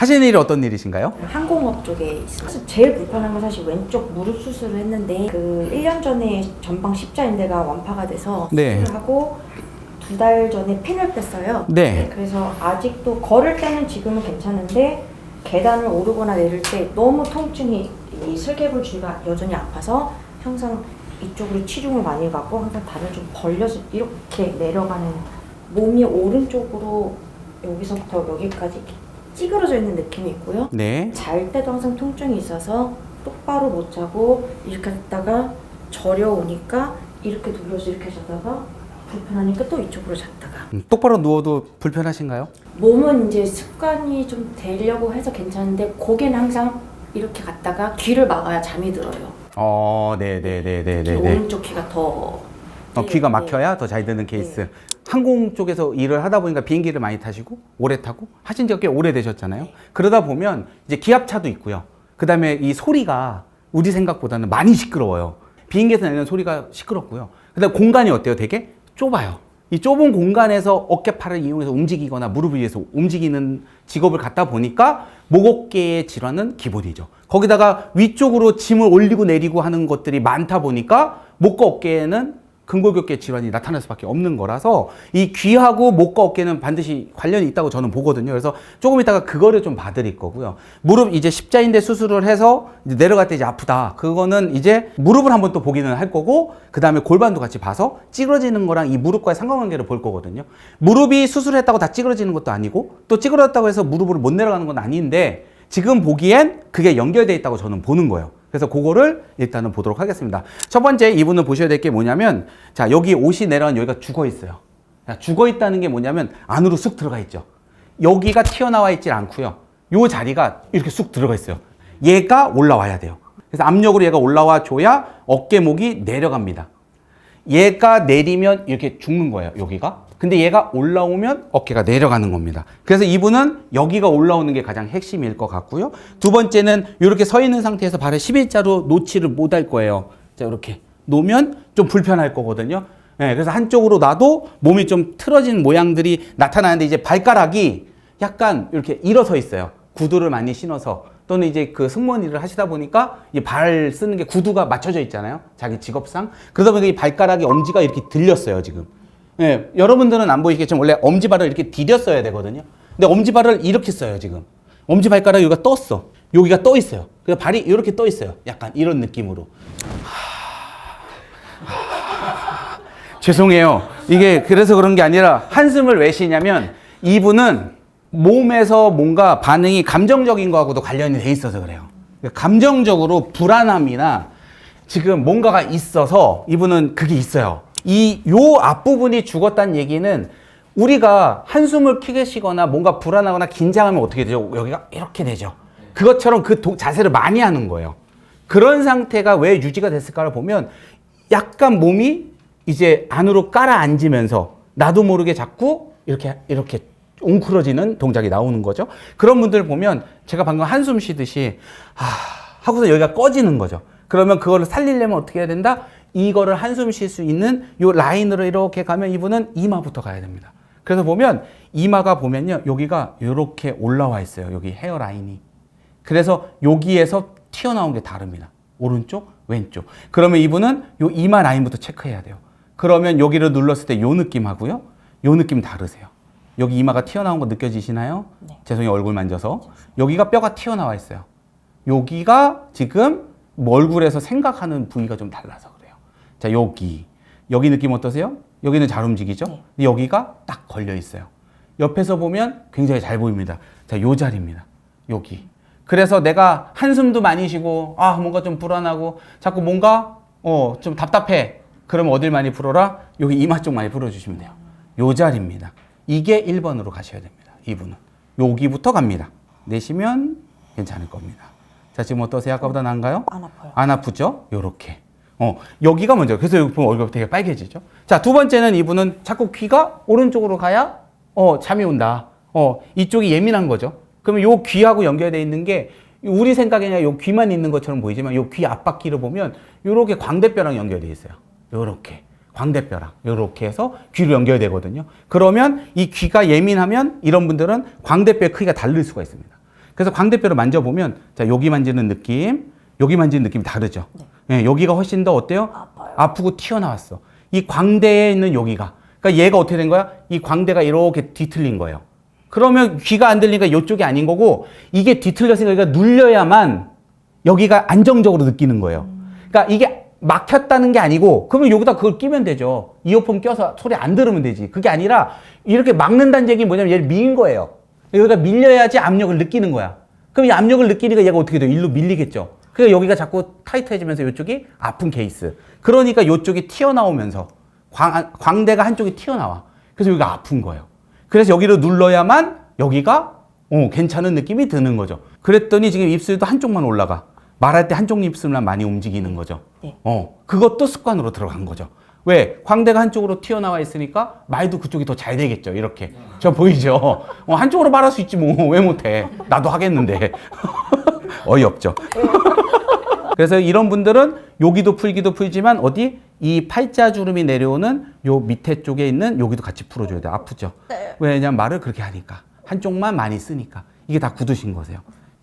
하시는 일이 어떤 일이신가요? 항공업 쪽에 있어요. 제일 불편한 건 사실 왼쪽 무릎 수술을 했는데 그 1년 전에 전방 십자인대가 완파가 돼서 네. 수술을 하고 2달 전에 핀을 뺐어요. 네. 그래서 아직도 걸을 때는 지금은 괜찮은데 계단을 오르거나 내릴 때 너무 통증이 이 슬개골 주위가 여전히 아파서 항상 이쪽으로 치중을 많이 가고 항상 다리를 좀 벌려서 이렇게 내려가는 몸이 오른쪽으로 여기서부터 여기까지 이렇게 찌그러져 있는 느낌이 있고요. 네. 잘 때도 항상 통증이 있어서 똑바로 못 자고 이렇게 했다가 저려오니까 이렇게 돌려서 이렇게 자다가 불편하니까 또 이쪽으로 잤다가 똑바로 누워도 불편하신가요? 몸은 이제 습관이 좀 되려고 해서 괜찮은데 고개는 항상 이렇게 갔다가 귀를 막아야 잠이 들어요. 네네네네네. 오른쪽 귀가 더 귀가 막혀야 더 잘 드는 케이스. 네. 항공 쪽에서 일을 하다 보니까 비행기를 많이 타시고 오래 타고 하신 지가 꽤 오래되셨잖아요. 그러다 보면 이제 기압차도 있고요. 그 다음에 이 소리가 우리 생각보다는 많이 시끄러워요. 비행기에서 내는 소리가 시끄럽고요. 그 다음에 공간이 어때요? 되게 좁아요. 이 좁은 공간에서 어깨팔을 이용해서 움직이거나 무릎을 위해서 움직이는 직업을 갖다 보니까 목, 어깨의 질환은 기본이죠. 거기다가 위쪽으로 짐을 올리고 내리고 하는 것들이 많다 보니까 목과 어깨에는 근골격계 질환이 나타날 수밖에 없는 거라서 이 귀하고 목과 어깨는 반드시 관련이 있다고 저는 보거든요. 그래서 조금 이따가 그거를 좀 봐드릴 거고요. 무릎 이제 십자인대 수술을 해서 이제 내려갈 때 이제 아프다. 그거는 이제 무릎을 한번 또 보기는 할 거고 그 다음에 골반도 같이 봐서 찌그러지는 거랑 이 무릎과의 상관관계를 볼 거거든요. 무릎이 수술했다고 다 찌그러지는 것도 아니고 또 찌그러졌다고 해서 무릎으로 못 내려가는 건 아닌데 지금 보기엔 그게 연결되어 있다고 저는 보는 거예요. 그래서 그거를 일단은 보도록 하겠습니다. 첫 번째 이분은 보셔야 될 게 뭐냐면 자 여기 옷이 내려간 여기가 죽어 있어요. 죽어 있다는 게 뭐냐면 안으로 쑥 들어가 있죠. 여기가 튀어나와 있질 않고요. 요 자리가 이렇게 쑥 들어가 있어요. 얘가 올라와야 돼요. 그래서 압력으로 얘가 올라와 줘야 어깨목이 내려갑니다. 얘가 내리면 이렇게 죽는 거예요. 여기가. 근데 얘가 올라오면 어깨가 내려가는 겁니다. 그래서 이분은 여기가 올라오는 게 가장 핵심일 것 같고요. 두 번째는 이렇게 서 있는 상태에서 발을 11자로 놓지를 못할 거예요. 자, 이렇게 놓으면 좀 불편할 거거든요. 네, 그래서 한쪽으로 놔도 몸이 좀 틀어진 모양들이 나타나는데 이제 발가락이 약간 이렇게 일어서 있어요. 구두를 많이 신어서 또는 이제 그 승무원 일을 하시다 보니까 이 발 쓰는 게 구두가 맞춰져 있잖아요. 자기 직업상. 그러다 보니까 이 발가락이 엄지가 이렇게 들렸어요, 지금. 예, 여러분들은 안 보이시겠지만 원래 엄지발을 이렇게 디뎠어야 되거든요. 근데 엄지발을 이렇게 써요, 지금. 엄지발가락 여기가 떴어. 여기가 떠 있어요. 그래서 발이 이렇게 떠 있어요. 약간 이런 느낌으로. 죄송해요. 이게 그래서 그런 게 아니라 한숨을 왜 쉬냐면 이분은 몸에서 뭔가 반응이 감정적인 거하고도 관련이 돼 있어서 그래요. 감정적으로 불안함이나 지금 뭔가가 있어서 이분은 그게 있어요. 요 앞부분이 죽었다는 얘기는 우리가 한숨을 크게 쉬거나 뭔가 불안하거나 긴장하면 어떻게 되죠? 여기가 이렇게 되죠. 그것처럼 그 자세를 많이 하는 거예요. 그런 상태가 왜 유지가 됐을까를 보면 약간 몸이 이제 안으로 깔아앉으면서 나도 모르게 자꾸 이렇게 웅크러지는 동작이 나오는 거죠. 그런 분들 보면 제가 방금 한숨 쉬듯이 하고서 여기가 꺼지는 거죠. 그러면 그거를 살리려면 어떻게 해야 된다? 이거를 한숨 쉴 수 있는 요 라인으로 이렇게 가면 이분은 이마부터 가야 됩니다. 그래서 보면 이마가 보면요. 여기가 이렇게 올라와 있어요. 여기 헤어라인이. 그래서 여기에서 튀어나온 게 다릅니다. 오른쪽, 왼쪽. 그러면 이분은 요 이마 라인부터 체크해야 돼요. 그러면 여기를 눌렀을 때 요 느낌하고요. 요 느낌 다르세요. 여기 이마가 튀어나온 거 느껴지시나요? 네. 죄송해요. 얼굴 만져서. 여기가 뼈가 튀어나와 있어요. 여기가 지금 얼굴에서 생각하는 부위가 좀 달라서 그래요. 자, 여기 느낌 어떠세요? 여기는 잘 움직이죠? 네. 여기가 딱 걸려 있어요. 옆에서 보면 굉장히 잘 보입니다. 자, 요 자리입니다. 여기. 그래서 내가 한숨도 많이 쉬고 뭔가 좀 불안하고 자꾸 뭔가 좀 답답해. 그러면 어딜 많이 풀어라? 여기 이마 쪽 많이 풀어주시면 돼요. 요 자리입니다. 이게 1번으로 가셔야 됩니다. 이분은. 여기부터 갑니다. 내쉬면 괜찮을 겁니다. 자, 지금 어떠세요? 아까보다 나은가요? 안 아파요. 안 아프죠? 요렇게. 여기가 먼저. 그래서 여기 보면 얼굴이 되게 빨개지죠? 자, 두 번째는 이분은 자꾸 귀가 오른쪽으로 가야, 잠이 온다. 이쪽이 예민한 거죠. 그러면 요 귀하고 연결되어 있는 게 우리 생각에는 요 귀만 있는 것처럼 보이지만 요 귀 앞바퀴를 보면 요렇게 광대뼈랑 연결되어 있어요. 요렇게. 광대뼈랑. 요렇게 해서 귀로 연결되거든요. 그러면 이 귀가 예민하면 이런 분들은 광대뼈의 크기가 다를 수가 있습니다. 그래서 광대뼈를 만져보면 자, 여기 만지는 느낌, 여기 만지는 느낌이 다르죠. 네, 여기가 훨씬 더 어때요? 아파요. 아프고 튀어나왔어. 이 광대에 있는 여기가. 그러니까 얘가 어떻게 된 거야? 이 광대가 이렇게 뒤틀린 거예요. 그러면 귀가 안 들리니까 이쪽이 아닌 거고 이게 뒤틀렸으니까 여기가 눌려야만 여기가 안정적으로 느끼는 거예요. 그러니까 이게 막혔다는 게 아니고 그러면 여기다 그걸 끼면 되죠. 이어폰 껴서 소리 안 들으면 되지. 그게 아니라 이렇게 막는다는 얘기는 뭐냐면 얘를 미인 거예요. 여기가 밀려야지 압력을 느끼는 거야. 그럼 이 압력을 느끼니까 얘가 어떻게 돼요? 일로 밀리겠죠. 그러니까 여기가 자꾸 타이트해지면서 이쪽이 아픈 케이스. 그러니까 이쪽이 튀어나오면서 광대가 한쪽이 튀어나와. 그래서 여기가 아픈 거예요. 그래서 여기를 눌러야만 여기가 괜찮은 느낌이 드는 거죠. 그랬더니 지금 입술도 한쪽만 올라가. 말할 때 한쪽 입술만 많이 움직이는 거죠. 네. 그것도 습관으로 들어간 거죠. 왜? 광대가 한쪽으로 튀어나와 있으니까 말도 그쪽이 더 잘 되겠죠. 이렇게. 저 보이죠? 한쪽으로 말할 수 있지 뭐. 왜 못해? 나도 하겠는데. 어이없죠. 그래서 이런 분들은 여기도 풀기도 풀지만 어디? 이 팔자주름이 내려오는 요 밑에 쪽에 있는 여기도 같이 풀어줘야 돼요. 아프죠? 네. 왜냐면 말을 그렇게 하니까. 한쪽만 많이 쓰니까. 이게 다 굳으신 거세요.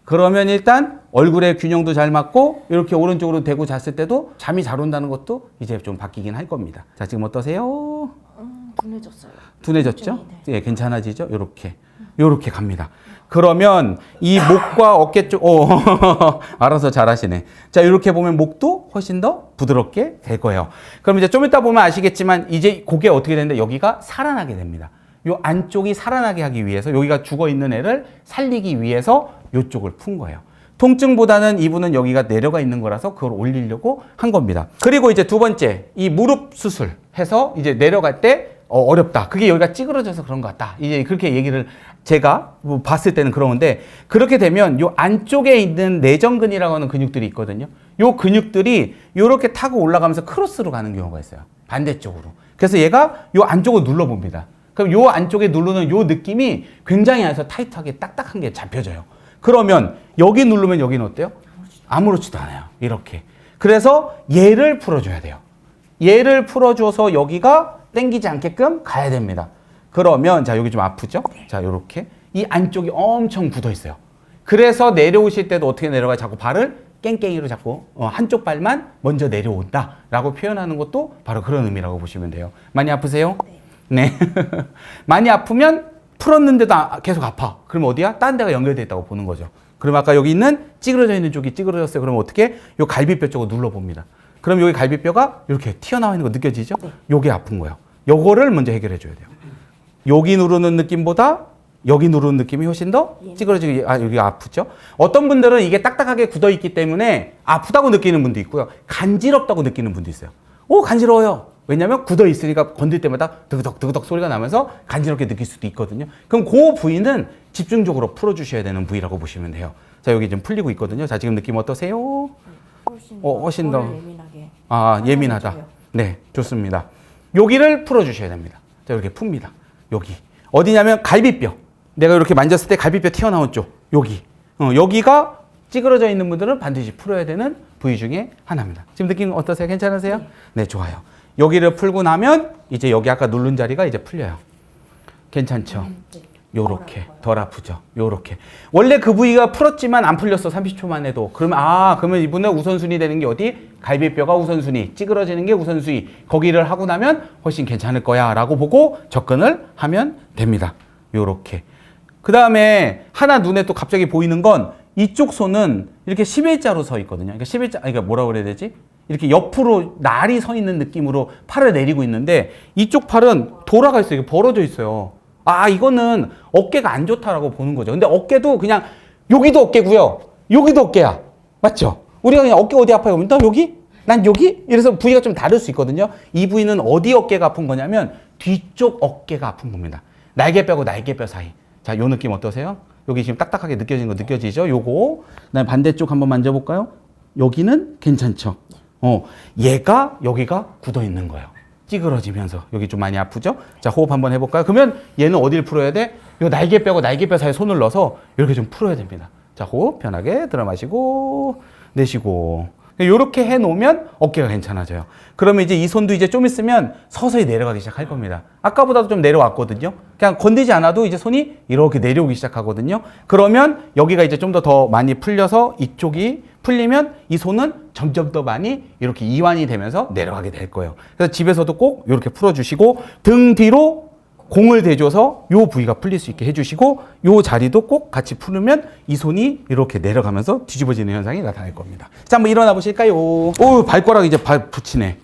그러면 일단 얼굴의 균형도 잘 맞고 이렇게 오른쪽으로 대고 잤을 때도 잠이 잘 온다는 것도 이제 좀 바뀌긴 할 겁니다. 자, 지금 어떠세요? 둔해졌어요. 둔해졌죠? 네. 예, 괜찮아지죠? 요렇게 갑니다. 그러면 이 목과 어깨 쪽, 알아서 잘하시네. 자, 이렇게 보면 목도 훨씬 더 부드럽게 될 거예요. 그럼 이제 좀 이따 보면 아시겠지만 이제 그게 어떻게 되는데 여기가 살아나게 됩니다. 요 안쪽이 살아나게 하기 위해서 여기가 죽어 있는 애를 살리기 위해서 요쪽을 푼 거예요. 통증보다는 이분은 여기가 내려가 있는 거라서 그걸 올리려고 한 겁니다. 그리고 이제 두 번째, 이 무릎 수술 해서 이제 내려갈 때 어렵다. 그게 여기가 찌그러져서 그런 것 같다. 이제 그렇게 얘기를 제가 뭐 봤을 때는 그런 건데 그렇게 되면 요 안쪽에 있는 내전근이라고 하는 근육들이 있거든요. 요 근육들이 요렇게 타고 올라가면서 크로스로 가는 경우가 있어요. 반대쪽으로. 그래서 얘가 요 안쪽을 눌러봅니다. 그럼 요 안쪽에 누르는 요 느낌이 굉장히 안에서 타이트하게 딱딱한 게 잡혀져요. 그러면 여기 누르면 여기는 어때요? 아무렇지도 않아요. 이렇게. 그래서 얘를 풀어줘야 돼요. 얘를 풀어줘서 여기가 당기지 않게끔 가야 됩니다. 그러면 자 여기 좀 아프죠? 자 요렇게 이 안쪽이 엄청 굳어 있어요. 그래서 내려오실 때도 어떻게 내려가요? 자꾸 발을 깽깽이로 자꾸 한쪽 발만 먼저 내려온다 라고 표현하는 것도 바로 그런 의미라고 보시면 돼요. 많이 아프세요? 네. 많이 아프면 풀었는데도 계속 아파. 그러면 어디야? 딴 데가 연결되어 있다고 보는 거죠. 그럼 아까 여기 있는 찌그러져 있는 쪽이 찌그러졌어요. 그러면 어떻게? 요 갈비뼈 쪽을 눌러봅니다. 그럼 여기 갈비뼈가 이렇게 튀어나와 있는 거 느껴지죠? 요게 아픈 거예요. 요거를 먼저 해결해 줘야 돼요. 여기 누르는 느낌보다 여기 누르는 느낌이 훨씬 더 찌그러지고 여기가 아프죠? 어떤 분들은 이게 딱딱하게 굳어 있기 때문에 아프다고 느끼는 분도 있고요. 간지럽다고 느끼는 분도 있어요. 간지러워요. 왜냐면 굳어 있으니까 건들 때마다 드그덕 소리가 나면서 간지럽게 느낄 수도 있거든요. 그럼 그 부위는 집중적으로 풀어주셔야 되는 부위라고 보시면 돼요. 자, 여기 좀 풀리고 있거든요. 자, 지금 느낌 어떠세요? 훨씬 더 예민하게. 예민하다. 네, 좋습니다. 여기를 풀어주셔야 됩니다. 자, 이렇게 풉니다. 여기 어디냐면 갈비뼈. 내가 이렇게 만졌을 때 갈비뼈 튀어나온 쪽 여기. 여기가 찌그러져 있는 분들은 반드시 풀어야 되는 부위 중에 하나입니다. 지금 느낌 어떠세요? 괜찮으세요? 네, 좋아요. 여기를 풀고 나면 이제 여기 아까 누른 자리가 이제 풀려요. 괜찮죠? 요렇게 덜 아프죠. 요렇게 원래 그 부위가 풀었지만 안 풀렸어. 30초만 해도. 그러면 이분은 우선순위 되는 게 어디? 갈비뼈가 우선순위, 찌그러지는 게 우선순위. 거기를 하고 나면 훨씬 괜찮을 거야 라고 보고 접근을 하면 됩니다. 요렇게. 그 다음에 하나 눈에 또 갑자기 보이는 건 이쪽 손은 이렇게 11자로 서 있거든요. 그러니까 11자, 그러니까 뭐라고 그래야 되지? 이렇게 옆으로 날이 서 있는 느낌으로 팔을 내리고 있는데 이쪽 팔은 돌아가 있어요. 이게 벌어져 있어요. 이거는 어깨가 안 좋다라고 보는 거죠. 근데 어깨도 그냥 여기도 어깨고요. 여기도 어깨야. 맞죠? 우리가 그냥 어깨 어디 아파요? 그러면 나 여기? 난 여기? 이래서 부위가 좀 다를 수 있거든요. 이 부위는 어디 어깨가 아픈 거냐면 뒤쪽 어깨가 아픈 겁니다. 날개뼈하고 날개뼈 사이. 자, 요 느낌 어떠세요? 여기 지금 딱딱하게 느껴지는 거 느껴지죠? 요거. 그다음에 반대쪽 한번 만져볼까요? 여기는 괜찮죠? 얘가 여기가 굳어 있는 거예요. 찌그러지면서 여기 좀 많이 아프죠? 자, 호흡 한번 해볼까요? 그러면 얘는 어디를 풀어야 돼? 요 날개뼈하고 날개뼈 사이에 손을 넣어서 이렇게 좀 풀어야 됩니다. 자, 호흡 편하게 들어 마시고 내쉬고. 이렇게 해 놓으면 어깨가 괜찮아져요. 그러면 이제 이 손도 이제 좀 있으면 서서히 내려가기 시작할 겁니다. 아까보다도 좀 내려왔거든요. 그냥 건드지 않아도 이제 손이 이렇게 내려오기 시작하거든요. 그러면 여기가 이제 좀 더 많이 풀려서 이쪽이 풀리면 이 손은 점점 더 많이 이렇게 이완이 되면서 내려가게 될 거예요. 그래서 집에서도 꼭 이렇게 풀어주시고 등 뒤로 공을 대줘서 요 부위가 풀릴 수 있게 해주시고 요 자리도 꼭 같이 풀으면 이 손이 이렇게 내려가면서 뒤집어지는 현상이 나타날 겁니다. 자, 한번 일어나 보실까요? 오, 발가락이 이제 붙이네.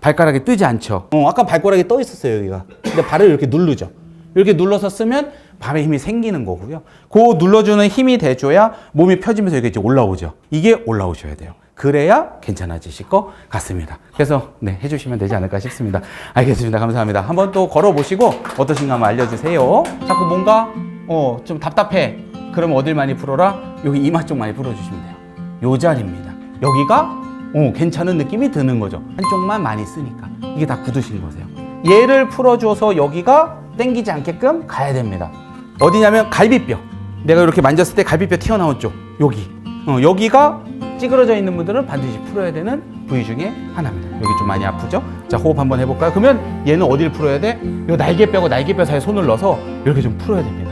발가락이 뜨지 않죠. 아까 발가락이 떠 있었어요, 여기가. 근데 발을 이렇게 누르죠. 이렇게 눌러서 쓰면 발에 힘이 생기는 거고요. 그 눌러주는 힘이 돼줘야 몸이 펴지면서 이게 이제 올라오죠. 이게 올라오셔야 돼요. 그래야 괜찮아지실 것 같습니다. 그래서 네, 해주시면 되지 않을까 싶습니다. 알겠습니다. 감사합니다. 한번 또 걸어보시고 어떠신가 한번 알려주세요. 자꾸 뭔가 좀 답답해. 그러면 어딜 많이 풀어라? 여기 이마 쪽 많이 풀어주시면 돼요. 요 자리입니다. 여기가 괜찮은 느낌이 드는 거죠. 한쪽만 많이 쓰니까. 이게 다 굳으신 거세요. 얘를 풀어줘서 여기가 당기지 않게끔 가야 됩니다. 어디냐면 갈비뼈. 내가 이렇게 만졌을 때 갈비뼈 튀어나온 쪽. 여기. 여기가 찌그러져 있는 분들은 반드시 풀어야 되는 부위 중에 하나입니다. 여기 좀 많이 아프죠? 자, 호흡 한번 해볼까요? 그러면 얘는 어디를 풀어야 돼? 이 날개뼈하고 날개뼈 사이에 손을 넣어서 이렇게 좀 풀어야 됩니다.